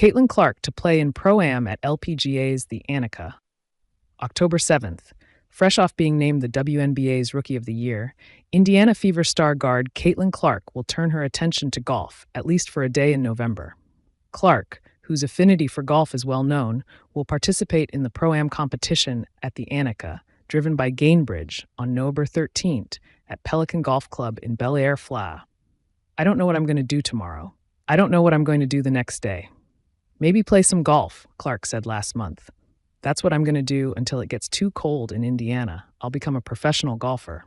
Caitlin Clark to play in Pro-Am at LPGA's The Annika. October 7th. Fresh off being named the WNBA's Rookie of the Year, Indiana Fever star guard Caitlin Clark will turn her attention to golf, at least for a day in November. Clark, whose affinity for golf is well known, will participate in the Pro-Am competition at the Annika, driven by Gainbridge, on November 13th at Pelican Golf Club in Bel Air, Fla. I don't know what I'm going to do tomorrow. I don't know what I'm going to do the next day. Maybe play some golf, Clark said last month. That's what I'm going to do until it gets too cold in Indiana. I'll become a professional golfer.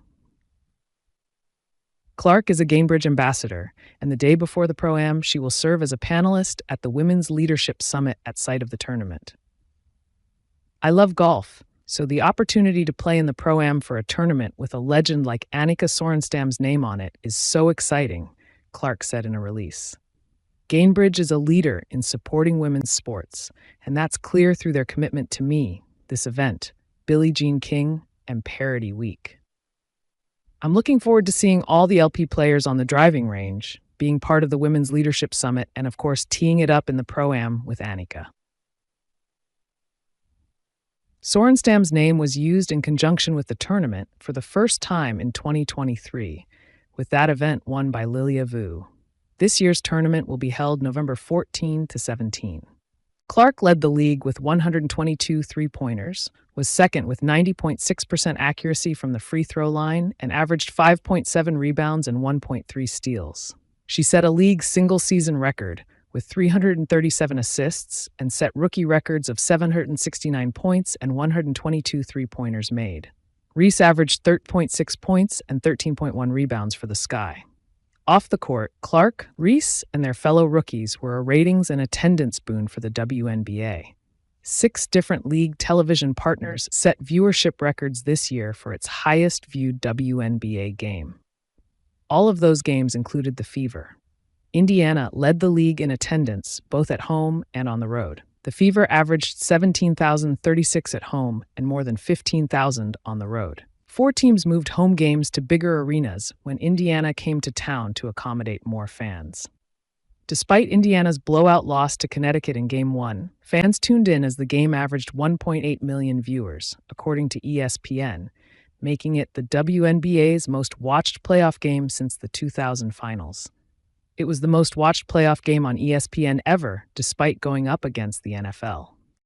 Clark is a Gainbridge ambassador, and the day before the Pro-Am, she will serve as a panelist at the Women's Leadership Summit at site of the tournament. I love golf, so the opportunity to play in the Pro-Am for a tournament with a legend like Annika Sorenstam's name on it is so exciting, Clark said in a release. Gainbridge is a leader in supporting women's sports, and that's clear through their commitment to me, this event, Billie Jean King, and Parody Week. I'm looking forward to seeing all the LP players on the driving range, being part of the Women's Leadership Summit, and of course teeing it up in the Pro-Am with Annika. Sorenstam's name was used in conjunction with the tournament for the first time in 2023, with that event won by Aliyah Boston. This year's tournament will be held November 14 to 17. Clark led the league with 122 three-pointers, was second with 90.6% accuracy from the free throw line, and averaged 5.7 rebounds and 1.3 steals. She set a league single-season record with 337 assists and set rookie records of 769 points and 122 three-pointers made. Reese averaged 13.6 points and 13.1 rebounds for the Sky. Off the court, Clark, Reese, and their fellow rookies were a ratings and attendance boon for the WNBA. 6 different league television partners set viewership records this year for its highest-viewed WNBA game. All of those games included the Fever. Indiana led the league in attendance, both at home and on the road. The Fever averaged 17,036 at home and more than 15,000 on the road. 4 teams moved home games to bigger arenas when Indiana came to town to accommodate more fans. Despite Indiana's blowout loss to Connecticut in Game 1, fans tuned in as the game averaged 1.8 million viewers, according to ESPN, making it the WNBA's most watched playoff game since the 2000 finals. It was the most watched playoff game on ESPN ever, despite going up against the NFL.